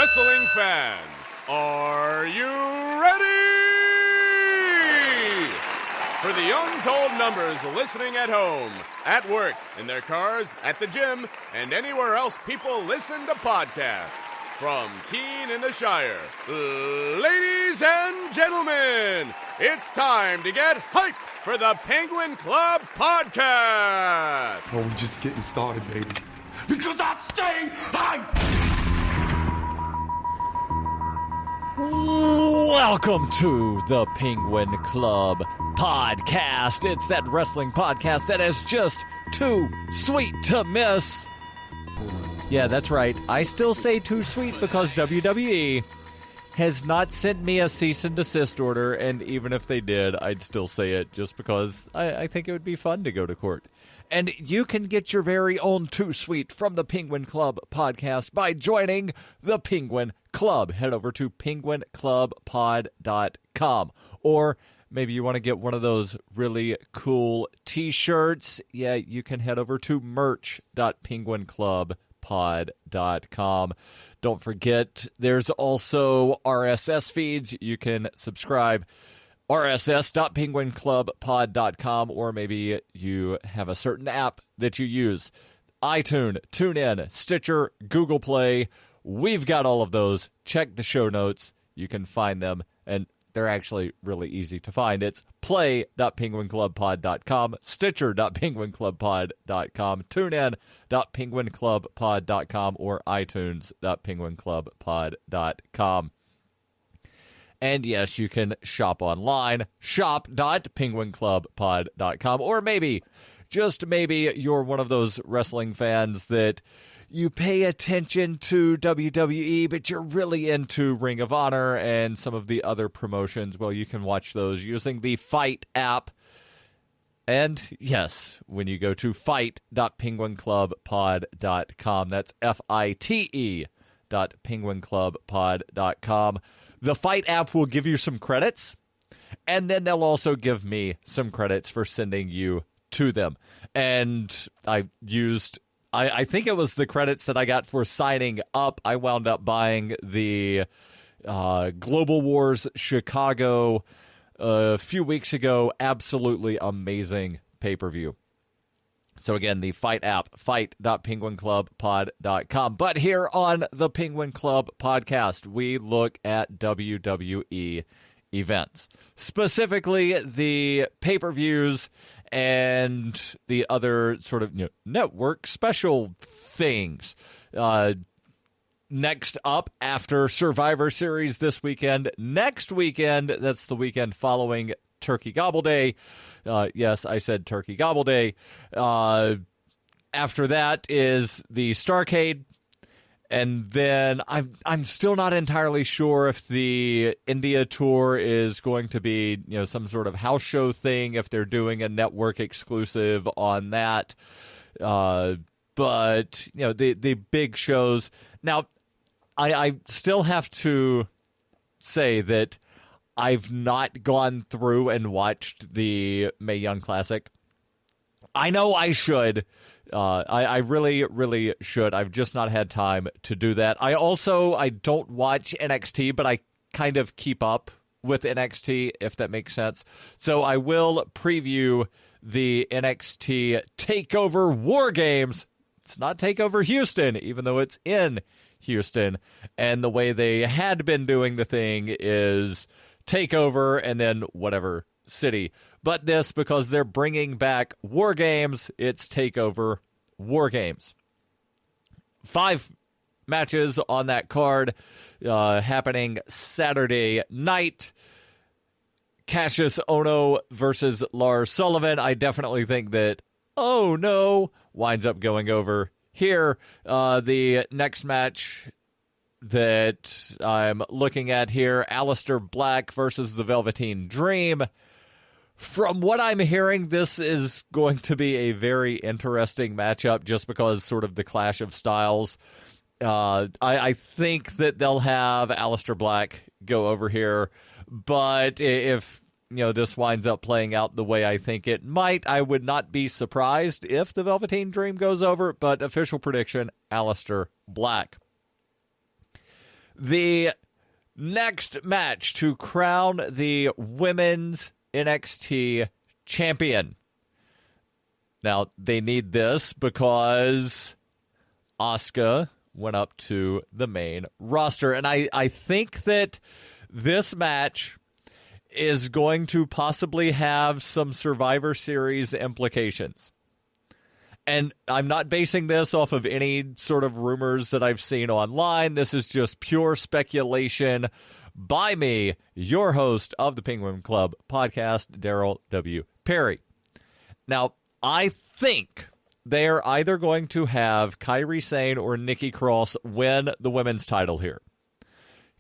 Wrestling fans, are you ready? For the untold numbers listening at home, at work, in their cars, at the gym, and anywhere else people listen to podcasts. From Keene in the Shire, ladies and gentlemen, it's time to get hyped for the Penguin Club Podcast. Oh, we're just getting started, baby. Because I stay hyped! Welcome to the Penguin Club Podcast. It's that wrestling podcast that is just too sweet to miss. Yeah, that's right. I still say too sweet because WWE has not sent me a cease and desist order, and even if they did, I'd still say it just because I think it would be fun to go to court. And you can get your very own Too Sweet from the Penguin Club Podcast by joining the Penguin Club. Head over to penguinclubpod.com. Or maybe you want to get one of those really cool t-shirts. Yeah, you can head over to merch.penguinclubpod.com. Don't forget, there's also RSS feeds. You can subscribe. rss.penguinclubpod.com, or maybe you have a certain app that you use. iTunes, TuneIn, Stitcher, Google Play. We've got all of those. Check the show notes. You can find them, and they're actually really easy to find. It's play.penguinclubpod.com, stitcher.penguinclubpod.com, tunein.penguinclubpod.com, or itunes.penguinclubpod.com. And yes, you can shop online, shop.penguinclubpod.com, or maybe, just maybe, you're one of those wrestling fans that you pay attention to WWE, but you're really into Ring of Honor and some of the other promotions. Well, you can watch those using the Fight app. And yes, when you go to fight.penguinclubpod.com, that's FITE.penguinclubpod.com. The Fight app will give you some credits, and then they'll also give me some credits for sending you to them. And I think it was the credits that I got for signing up. I wound up buying the Global Wars Chicago a few weeks ago. Absolutely amazing pay-per-view. So again, the Fight app, fight.penguinclubpod.com. But here on the Penguin Club Podcast, we look at WWE events, specifically the pay-per-views and the other sort of network special things. Next up, after Survivor Series this weekend, next weekend, that's the weekend following Turkey Gobble Day. Yes, I said Turkey Gobble Day. After that is the Starrcade. And then I'm still not entirely sure if the India tour is going to be, some sort of house show thing, if they're doing a network exclusive on that. But, the big shows. Now, I still have to say that I've not gone through and watched the Mae Young Classic. I know I should. I really, really should. I've just not had time to do that. I don't watch NXT, but I kind of keep up with NXT, if that makes sense. So I will preview the NXT Takeover Wargames. It's not Takeover Houston, even though it's in Houston. And the way they had been doing the thing is Takeover and then whatever city. But this, because they're bringing back War Games, it's Takeover War Games. 5 matches on that card happening Saturday night. Cassius Ohno versus Lars Sullivan. I definitely think that Oh No winds up going over here. The next match that I'm looking at here, Aleister Black versus the Velveteen Dream. From what I'm hearing, this is going to be a very interesting matchup just because sort of the clash of styles. I think that they'll have Aleister Black go over here, but if this winds up playing out the way I think it might, I would not be surprised if the Velveteen Dream goes over, but official prediction, Aleister Black. The next match to crown the women's NXT champion. Now, they need this because Asuka went up to the main roster. And I think that this match is going to possibly have some Survivor Series implications. And I'm not basing this off of any sort of rumors that I've seen online. This is just pure speculation by me, your host of the Penguin Club podcast, Daryl W. Perry. Now, I think they are either going to have Kairi Sane or Nikki Cross win the women's title here.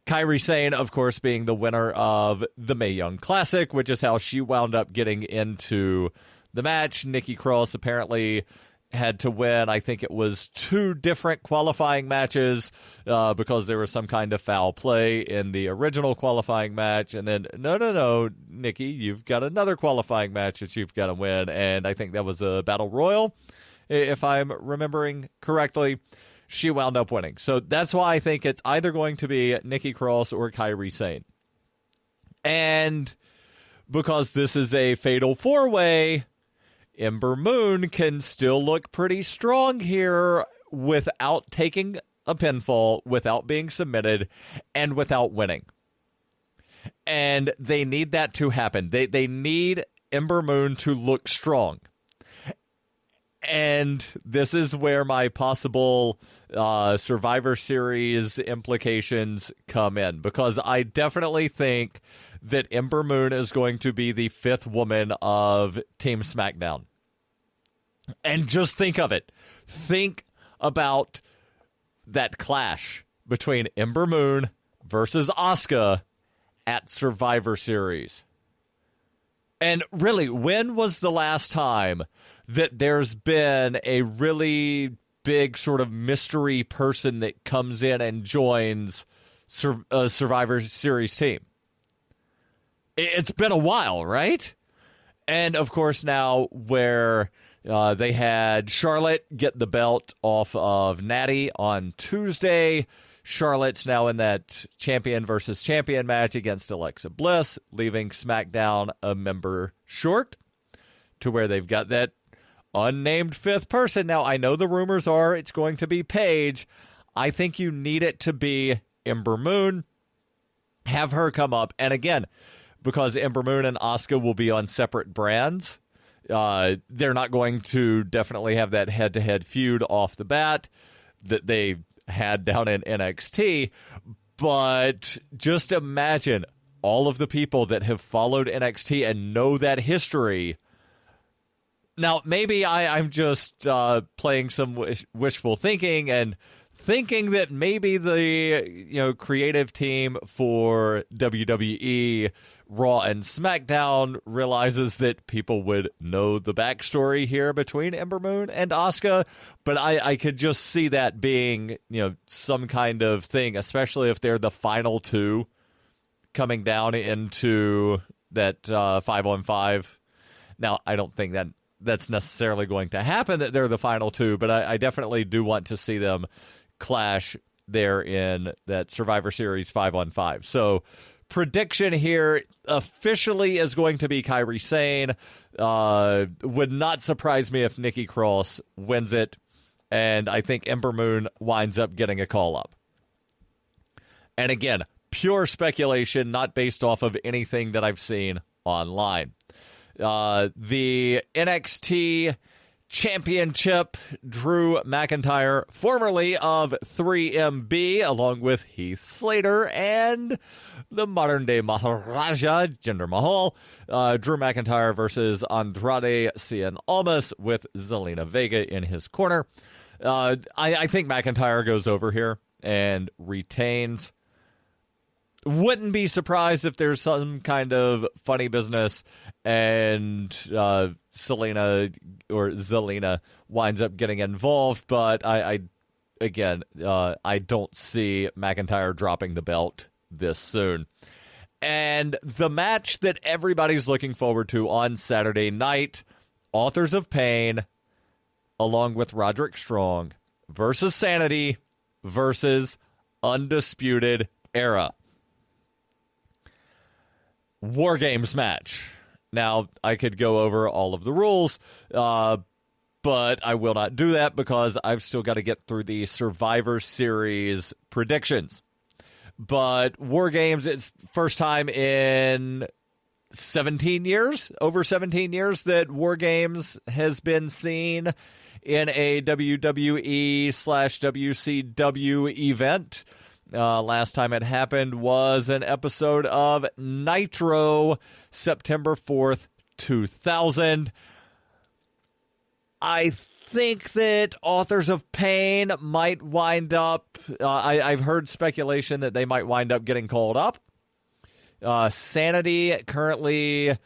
Kairi Sane, of course, being the winner of the Mae Young Classic, which is how she wound up getting into the match. Nikki Cross apparently had to win, I think it was 2 different qualifying matches because there was some kind of foul play in the original qualifying match. And then, no, Nikki, you've got another qualifying match that you've got to win. And I think that was a Battle Royal, if I'm remembering correctly. She wound up winning. So that's why I think it's either going to be Nikki Cross or Kairi Sane. And because this is a fatal 4-way, Ember Moon can still look pretty strong here without taking a pinfall, without being submitted, and without winning. And they need that to happen. They need Ember Moon to look strong. And this is where my possible Survivor Series implications come in, because I definitely think that Ember Moon is going to be the 5th woman of Team SmackDown. And just think of it. Think about that clash between Ember Moon versus Asuka at Survivor Series. And really, when was the last time that there's been a really big sort of mystery person that comes in and joins a Survivor Series team? It's been a while, right? And, of course, now where they had Charlotte get the belt off of Natty on Tuesday, Charlotte's now in that champion versus champion match against Alexa Bliss, leaving SmackDown a member short to where they've got that unnamed 5th person. Now, I know the rumors are it's going to be Paige. I think you need it to be Ember Moon. Have her come up. And again, because Ember Moon and Asuka will be on separate brands, they're not going to definitely have that head-to-head feud off the bat that they had down in NXT. But just imagine all of the people that have followed NXT and know that history. Now, maybe I'm just playing some wishful thinking and thinking that maybe the creative team for WWE Raw and SmackDown realizes that people would know the backstory here between Ember Moon and Asuka, but I could just see that being some kind of thing, especially if they're the final 2 coming down into that 5-on-5. Now, I don't think that's necessarily going to happen, that they're the final 2, but I definitely do want to see them clash there in that Survivor Series 5-on-5. So prediction here officially is going to be Kairi Sane. Would not surprise me if Nikki Cross wins it, and I think Ember Moon winds up getting a call-up. And again, pure speculation, not based off of anything that I've seen online. The NXT Championship, Drew McIntyre, formerly of 3MB, along with Heath Slater and the modern-day Maharaja, Jinder Mahal. Drew McIntyre versus Andrade Cien Almas with Zelina Vega in his corner. I think McIntyre goes over here and retains. Wouldn't be surprised if there's some kind of funny business and Zelina winds up getting involved, but I don't see McIntyre dropping the belt this soon. And the match that everybody's looking forward to on Saturday night, Authors of Pain, along with Roderick Strong, versus Sanity, versus Undisputed Era Wargames match. Now, I could go over all of the rules, but I will not do that because I've still got to get through the Survivor Series predictions. But Wargames, it's first time in 17 years, over 17 years, that Wargames has been seen in a WWE/WCW event. Last time it happened was an episode of Nitro, September 4th, 2000. I think that Authors of Pain might wind up, I've heard speculation that they might wind up getting called up. Sanity currently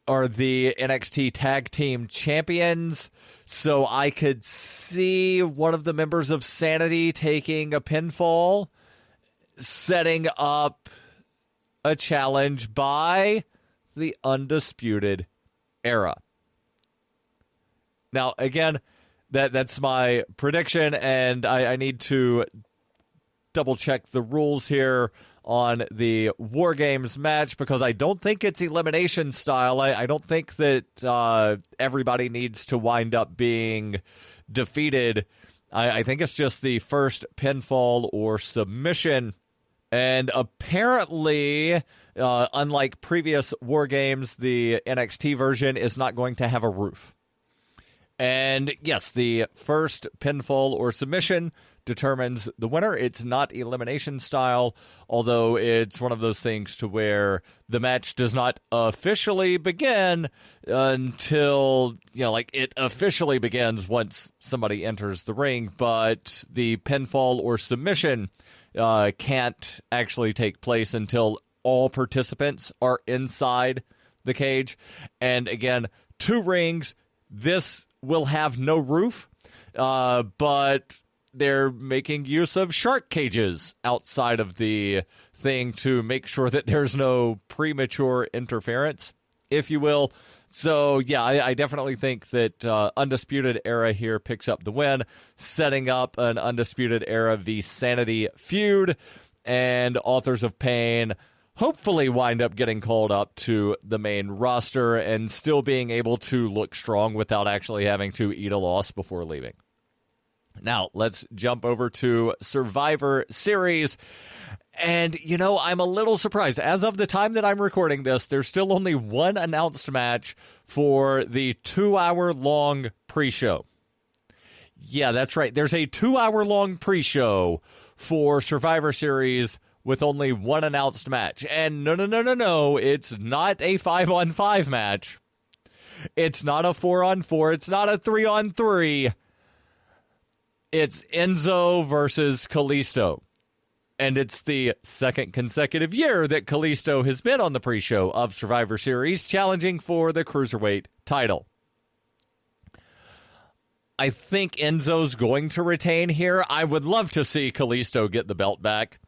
are the NXT Tag Team Champions, so I could see one of the members of Sanity taking a pinfall, setting up a challenge by the Undisputed Era. Now, again, that's my prediction, and I need to double-check the rules here on the Wargames match because I don't think it's elimination style. I don't think that everybody needs to wind up being defeated. I think it's just the first pinfall or submission. And apparently, unlike previous Wargames, the NXT version is not going to have a roof. And yes, the first pinfall or submission determines the winner. It's not elimination style, although it's one of those things to where the match does not officially begin until, it officially begins once somebody enters the ring, but the pinfall or submission can't actually take place until all participants are inside the cage. And again, 2 rings. This will have no roof, but they're making use of shark cages outside of the thing to make sure that there's no premature interference, if you will. So, yeah, I definitely think that Undisputed Era here picks up the win, setting up an Undisputed Era v. Sanity feud, and Authors of Pain hopefully wind up getting called up to the main roster and still being able to look strong without actually having to eat a loss before leaving. Now, let's jump over to Survivor Series. And, I'm a little surprised. As of the time that I'm recording this, there's still only one announced match for the 2-hour-long pre-show. Yeah, that's right. There's a 2-hour-long pre-show for Survivor Series with only one announced match. And no, it's not a 5-on-5 match. It's not a 4-on-4. It's not a 3-on-3. It's Enzo versus Kalisto. And it's the second consecutive year that Kalisto has been on the pre-show of Survivor Series, challenging for the Cruiserweight title. I think Enzo's going to retain here. I would love to see Kalisto get the belt back,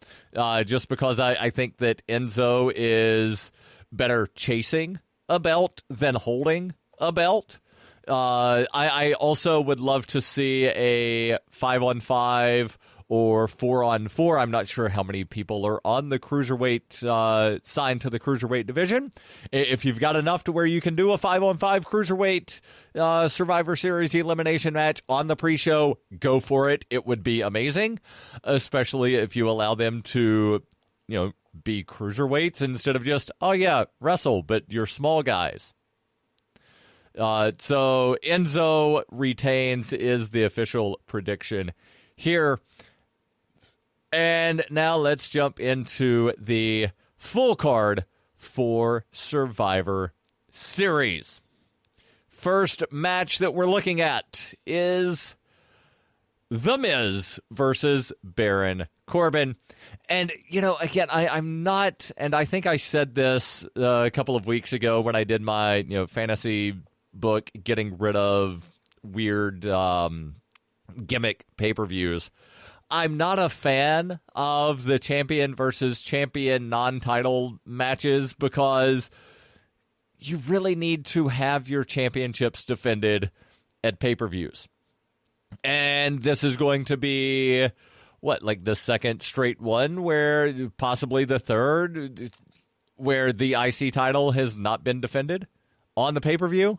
just because I think that Enzo is better chasing a belt than holding a belt. I also would love to see a 5-on-5 or 4-on-4. I'm not sure how many people are on the Cruiserweight, signed to the Cruiserweight division. If you've got enough to where you can do a 5-on-5 Cruiserweight Survivor Series elimination match on the pre-show, go for it. It would be amazing, especially if you allow them to, be Cruiserweights instead of just, wrestle, but you're small guys. So Enzo retains is the official prediction here. And now let's jump into the full card for Survivor Series. First match that we're looking at is The Miz versus Baron Corbin. And, again, I'm not, and I think I said this a couple of weeks ago when I did my, fantasy book, getting rid of weird gimmick pay-per-views. I'm not a fan of the champion versus champion non-title matches because you really need to have your championships defended at pay-per-views. And this is going to be like the second straight one, where possibly the third, where the IC title has not been defended on the pay-per-view.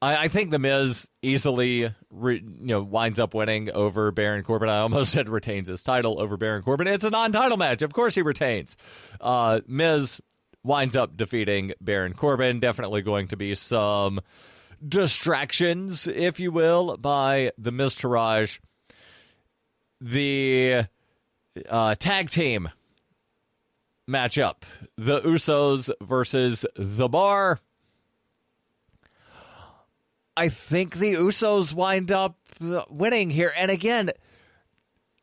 I think The Miz easily winds up winning over Baron Corbin. I almost said retains his title over Baron Corbin. It's a non-title match. Of course he retains. Miz winds up defeating Baron Corbin. Definitely going to be some distractions, if you will, by the Miztourage. The tag team matchup, the Usos versus The Bar. I think the Usos wind up winning here. And again,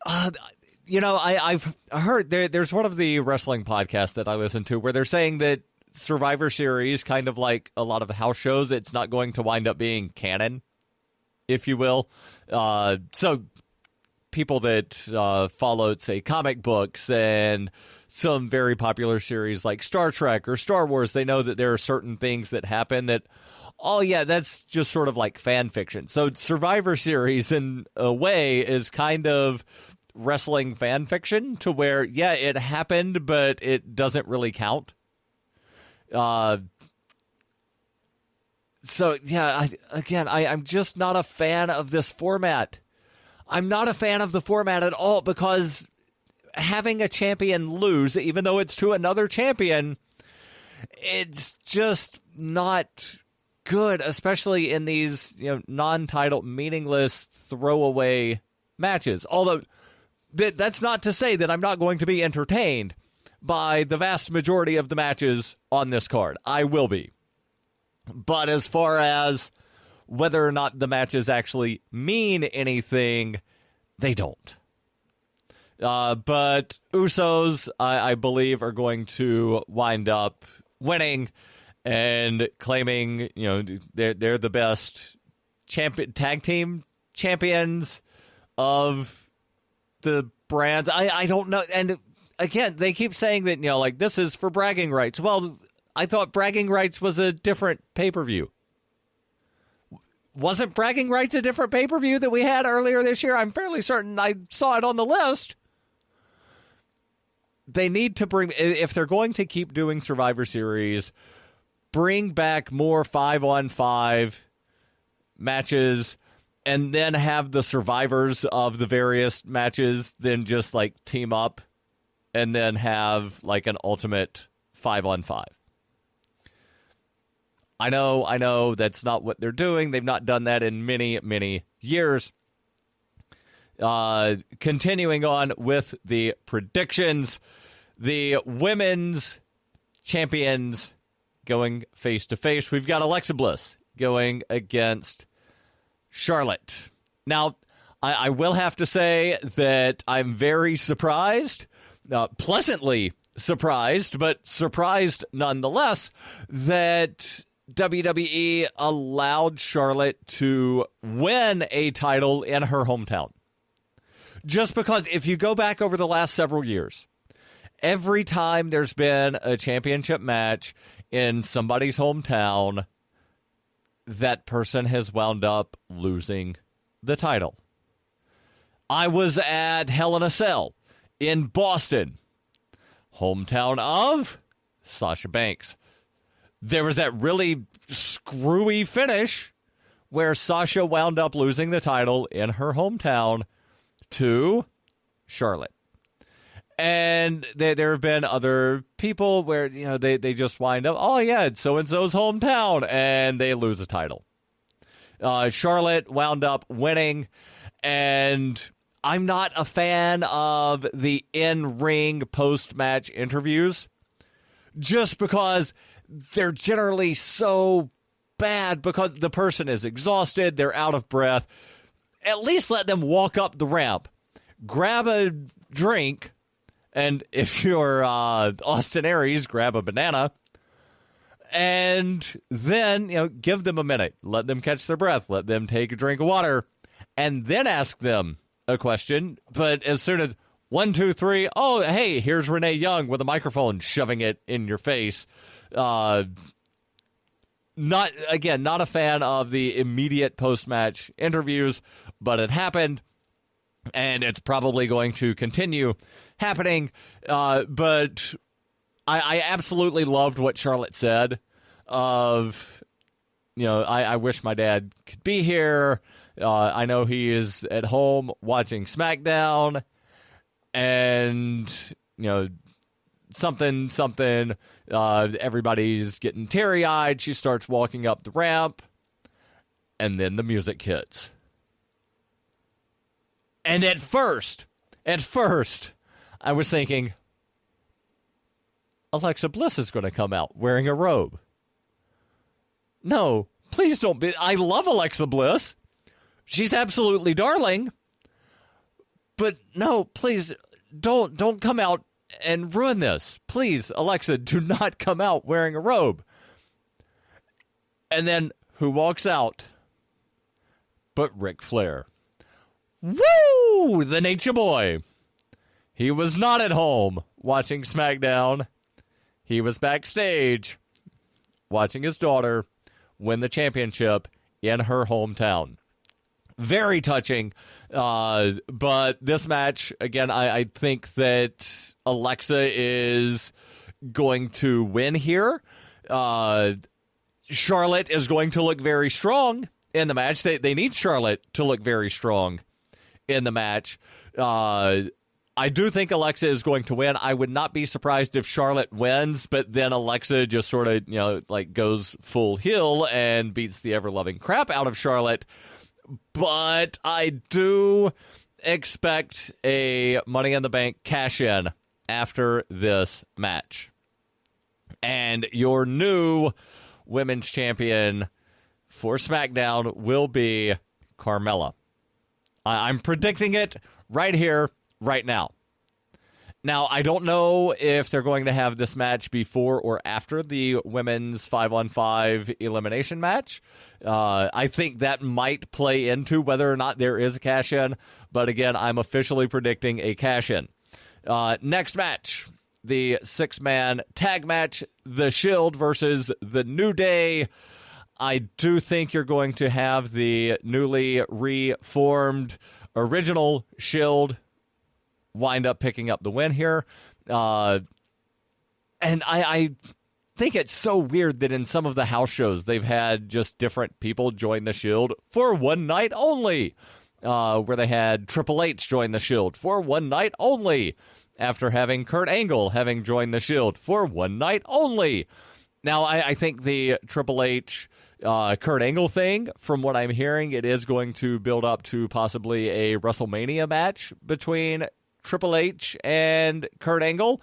I've heard there's one of the wrestling podcasts that I listen to where they're saying that Survivor Series, kind of like a lot of house shows, it's not going to wind up being canon, if you will. So people that followed, say, comic books and some very popular series like Star Trek or Star Wars, they know that there are certain things that happen that, oh, yeah, that's just sort of like fan fiction. So Survivor Series, in a way, is kind of wrestling fan fiction to where, yeah, it happened, but it doesn't really count. So, yeah, I'm just not a fan of this format. I'm not a fan of the format at all because having a champion lose, even though it's to another champion, it's just not good, especially in these non-title, meaningless, throwaway matches. Although that's not to say that I'm not going to be entertained by the vast majority of the matches on this card. I will be. But as far as whether or not the matches actually mean anything, they don't. But Usos, I believe, are going to wind up winning and claiming, they're the best tag team champions of the brands. I don't know. And again, they keep saying that, this is for bragging rights. Well, I thought bragging rights was a different pay-per-view. Wasn't bragging rights a different pay-per-view that we had earlier this year? I'm fairly certain I saw it on the list. They need to bring, if they're going to keep doing Survivor Series, bring back more 5-on-5 matches and then have the survivors of the various matches then just like team up and then have like an ultimate 5-on-5. I know that's not what they're doing. They've not done that in many, many years. Continuing on with the predictions, the women's champions going face-to-face. We've got Alexa Bliss going against Charlotte. Now, I will have to say that I'm very surprised, pleasantly surprised, but surprised nonetheless, that WWE allowed Charlotte to win a title in her hometown. Just because if you go back over the last several years, every time there's been a championship match in somebody's hometown, that person has wound up losing the title. I was at Hell in a Cell in Boston, hometown of Sasha Banks. There was that really screwy finish where Sasha wound up losing the title in her hometown to Charlotte. And there have been other people where they just wind up, oh yeah, it's so-and-so's hometown, and they lose a title. Charlotte wound up winning, and I'm not a fan of the in-ring post-match interviews just because they're generally so bad because the person is exhausted, they're out of breath. At least let them walk up the ramp, grab a drink, and if you're Austin Aries, grab a banana, and then give them a minute. Let them catch their breath. Let them take a drink of water, and then ask them a question. But as soon as 1, 2, 3, oh, hey, here's Renee Young with a microphone shoving it in your face. Not a fan of the immediate post-match interviews, but it happened. and it's probably going to continue happening. But I absolutely loved what Charlotte said of, I wish my dad could be here. I know he is at home watching SmackDown, and, something, everybody's getting teary-eyed. She starts walking up the ramp, and then the music hits. And at first, I was thinking, Alexa Bliss is going to come out wearing a robe. No, please don't be. I love Alexa Bliss. She's absolutely darling. But no, please don't come out and ruin this. Please, Alexa, do not come out wearing a robe. And then who walks out but Ric Flair? Woo! The Nature Boy. He was not at home watching SmackDown. He was backstage watching his daughter win the championship in her hometown. Very touching. But this match, again, I think that Alexa is going to win here. Charlotte is going to look very strong in the match. They need Charlotte to look very strong in the match. I do think Alexa is going to win. I would not be surprised if Charlotte wins, but then Alexa just sort of, goes full heel and beats the ever-loving crap out of Charlotte. But I do expect a Money in the Bank cash-in after this match. And your new women's champion for SmackDown will be Carmella. I'm predicting it right here, right now. Now, I don't know if they're going to have this match before or after the women's 5-on-5 elimination match. I think that might play into whether or not there is a cash-in. But again, I'm officially predicting a cash-in. Next match, the 6-man tag match, The Shield versus The New Day. I do think you're going to have the newly reformed original Shield wind up picking up the win here. And I think it's so weird that in some of the house shows, they've had just different people join the Shield for one night only. Where they had Triple H join the Shield for one night only, after having Kurt Angle having joined the Shield for one night only. Now, I think the Triple H Kurt Angle thing, from what I'm hearing, it is going to build up to possibly a WrestleMania match between Triple H and Kurt Angle.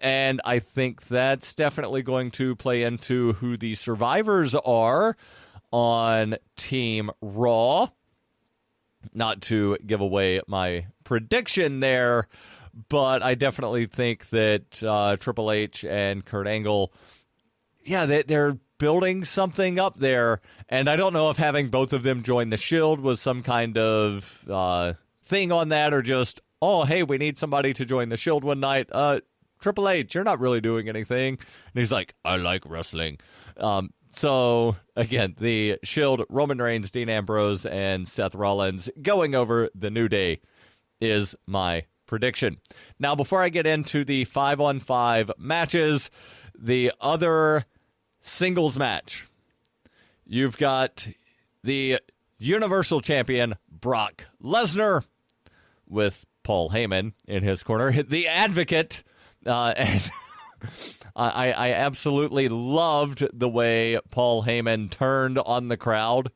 And I think that's definitely going to play into who the survivors are on Team Raw. Not to give away my prediction there, but I definitely think that Triple H and Kurt Angle, they're building something up there. And I don't know if having both of them join the Shield was some kind of thing on that, or just, oh, hey, we need somebody to join the Shield one night. Triple H, you're not really doing anything. And he's like, I like wrestling. So, again, the Shield, Roman Reigns, Dean Ambrose, and Seth Rollins going over the New Day is my prediction. Now, before I get into the 5-on-5 matches, the other singles match, you've got the Universal Champion Brock Lesnar with Paul Heyman in his corner, the Advocate, and I absolutely loved the way Paul Heyman turned on the crowd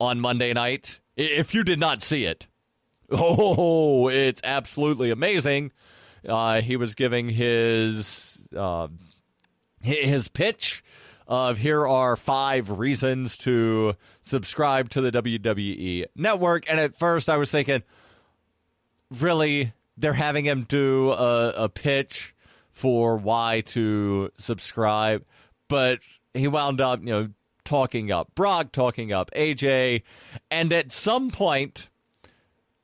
on Monday night. If you did not see it, it's absolutely amazing. He was giving his pitch of, here are 5 reasons to subscribe to the WWE Network. And at first I was thinking, really, they're having him do a pitch for why to subscribe? But he wound up, talking up Brock, talking up AJ, and at some point,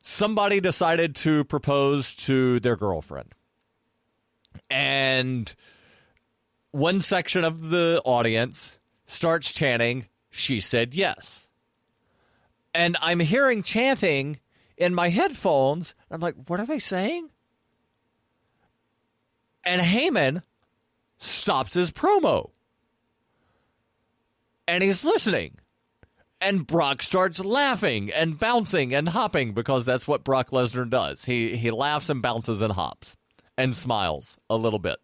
somebody decided to propose to their girlfriend. And one section of the audience starts chanting, "She said yes." And I'm hearing chanting in my headphones. I'm like, what are they saying? And Heyman stops his promo. And he's listening. And Brock starts laughing and bouncing and hopping because that's what Brock Lesnar does. He laughs and bounces and hops and smiles a little bit.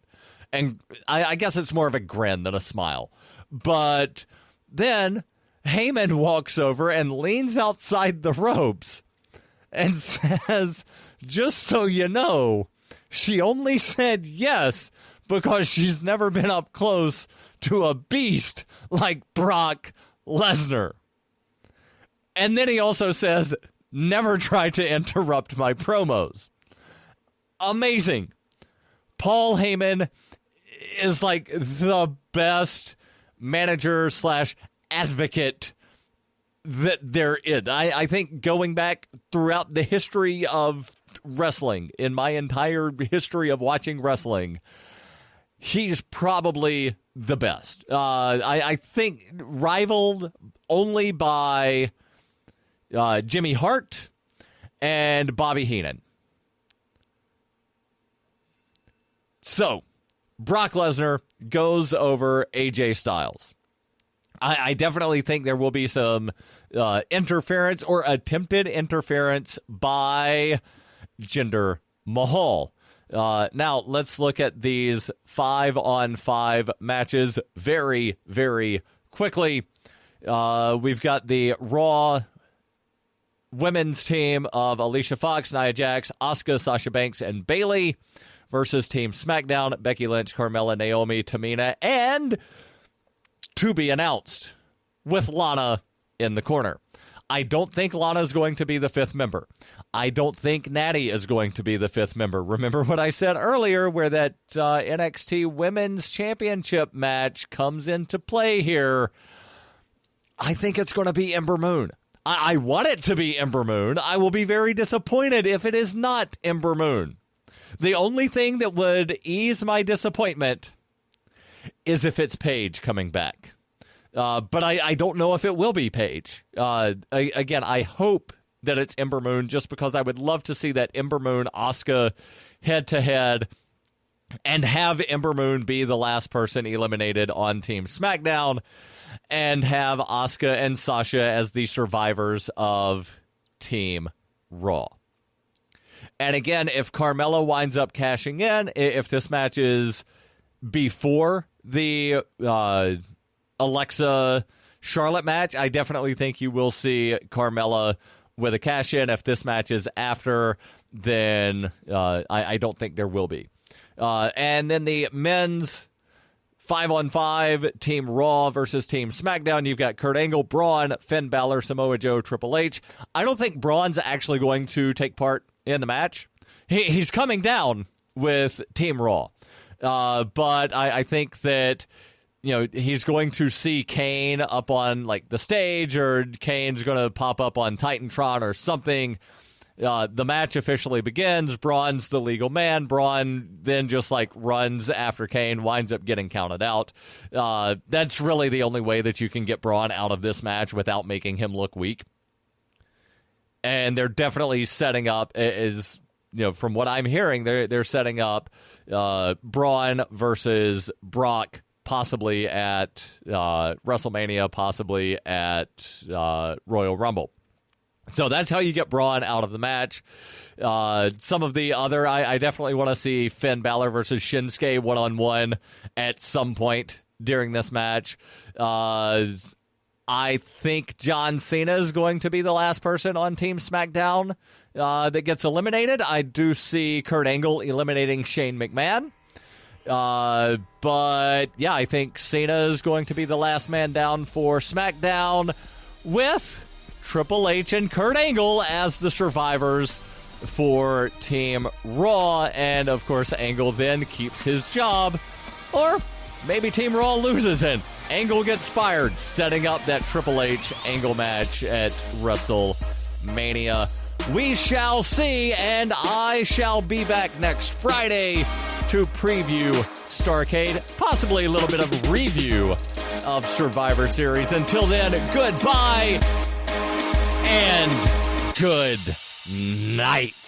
And I guess it's more of a grin than a smile. But then Heyman walks over and leans outside the ropes and says, just so you know, she only said yes because she's never been up close to a beast like Brock Lesnar. And then he also says, never try to interrupt my promos. Amazing. Paul Heyman is like the best manager / advocate that there is. I think going back throughout the history of wrestling, in my entire history of watching wrestling, he's probably the best. I think rivaled only by Jimmy Hart and Bobby Heenan. So, Brock Lesnar goes over AJ Styles. I definitely think there will be some interference or attempted interference by Jinder Mahal. Now, let's look at these 5-on-5 matches very, very quickly. We've got the Raw women's team of Alicia Fox, Nia Jax, Asuka, Sasha Banks, and Bayley versus Team SmackDown, Becky Lynch, Carmella, Naomi, Tamina, and to be announced with Lana in the corner. I don't think Lana is going to be the 5th member. I don't think Natty is going to be the 5th member. Remember what I said earlier where that NXT Women's Championship match comes into play here. I think it's going to be Ember Moon. I want it to be Ember Moon. I will be very disappointed if it is not Ember Moon. The only thing that would ease my disappointment is if it's Paige coming back. But I don't know if it will be Paige. Again, I hope that it's Ember Moon just because I would love to see that Ember Moon Asuka head-to-head and have Ember Moon be the last person eliminated on Team SmackDown and have Asuka and Sasha as the survivors of Team Raw. And again, if Carmella winds up cashing in, if this match is before the Alexa Charlotte match, I definitely think you will see Carmella with a cash in. If this match is after, then I don't think there will be. And then the men's 5-on-5, Team Raw versus Team SmackDown. You've got Kurt Angle, Braun, Finn Balor, Samoa Joe, Triple H. I don't think Braun's actually going to take part in the match. He's coming down with Team Raw. But I think that, you know, he's going to see Kane up on like the stage, or Kane's going to pop up on Titantron or something. The match officially begins. Braun's the legal man. Braun then just like runs after Kane, winds up getting counted out. That's really the only way that you can get Braun out of this match without making him look weak. And they're definitely setting up, is, you know, from what I'm hearing, they're setting up Braun versus Brock, possibly at WrestleMania, possibly at Royal Rumble. So that's how you get Braun out of the match. Some of the other, I definitely want to see Finn Balor versus Shinsuke one-on-one at some point during this match. I think John Cena is going to be the last person on Team SmackDown that gets eliminated. I do see Kurt Angle eliminating Shane McMahon. But, yeah, I think Cena is going to be the last man down for SmackDown with Triple H and Kurt Angle as the survivors for Team Raw. And, of course, Angle then keeps his job. Or maybe Team Raw loses and Angle gets fired, setting up that Triple H Angle match at WrestleMania. We shall see, and I shall be back next Friday to preview Starrcade, possibly a little bit of review of Survivor Series. Until then, goodbye and good night.